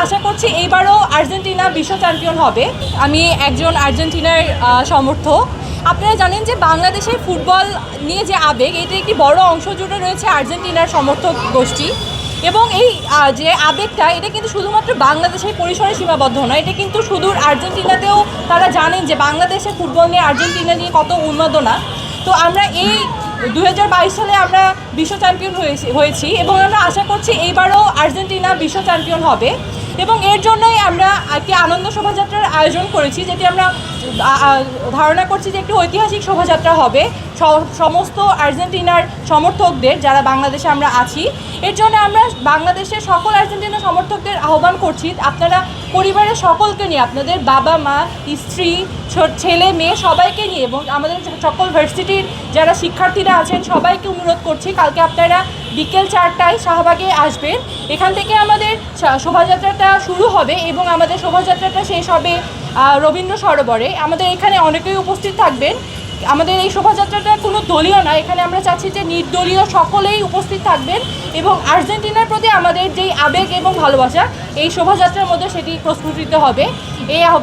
আশা করছি এইবারও আর্জেন্টিনা বিশ্ব চ্যাম্পিয়ন হবে। আমি একজন আর্জেন্টিনার সমর্থক। আপনারা জানেন যে বাংলাদেশের ফুটবল নিয়ে যে আবেগ, এটা একটি বড় অংশ জুড়ে রয়েছে আর্জেন্টিনার সমর্থক গোষ্ঠী। এবং এই যে আবেগটা, এটা কিন্তু শুধুমাত্র বাংলাদেশের পরিসরে সীমাবদ্ধ নয়, এটা কিন্তু সুদূর আর্জেন্টিনাতেও তারা জানেন যে বাংলাদেশের ফুটবল নিয়ে আর্জেন্টিনা নিয়ে কত উন্মাদনা। তো আমরা এই 2022 সালে আমরা বিশ্ব চ্যাম্পিয়ন হয়েছি এবং আমরা আশা করছি এইবারও আর্জেন্টিনা বিশ্ব চ্যাম্পিয়ন হবে। এবং এর জন্যই আমরা একটি আনন্দ শোভাযাত্রার আয়োজন করেছি, যেটি আমরা ধারণা করছি যে একটি ঐতিহাসিক শোভাযাত্রা হবে সমস্ত আর্জেন্টিনার সমর্থকদের, যারা বাংলাদেশে আমরা আছি। এর জন্য আমরা বাংলাদেশের সকল আর্জেন্টিনা সমর্থকদের আহ্বান করছি, আপনারা পরিবারের সকলকে নিয়ে, আপনাদের বাবা মা, স্ত্রী, ছেলে মেয়ে সবাইকে নিয়ে, এবং আমাদের সকল ভার্সিটির যারা শিক্ষার্থীরা আছেন সবাইকে অনুরোধ করছি, কালকে আপনারা বিকেল 4টায় শাহবাগে আসবেন। এখান থেকে আমাদের শোভাযাত্রাটা শুরু হবে এবং আমাদের শোভাযাত্রাটা শেষ হবে রবীন্দ্র সরোবরে। আমাদের এখানে অনেকেই উপস্থিত থাকবেন। আমাদের এই শোভাযাত্রাটা কোনো দলীয় না, এখানে আমরা চাচ্ছি যে নির্দলীয় সকলেই উপস্থিত থাকবেন এবং আর্জেন্টিনার প্রতি আমাদের যেই আবেগ এবং ভালোবাসা এই শোভাযাত্রার মধ্যে সেটি প্রস্ফুটিত হবে। এই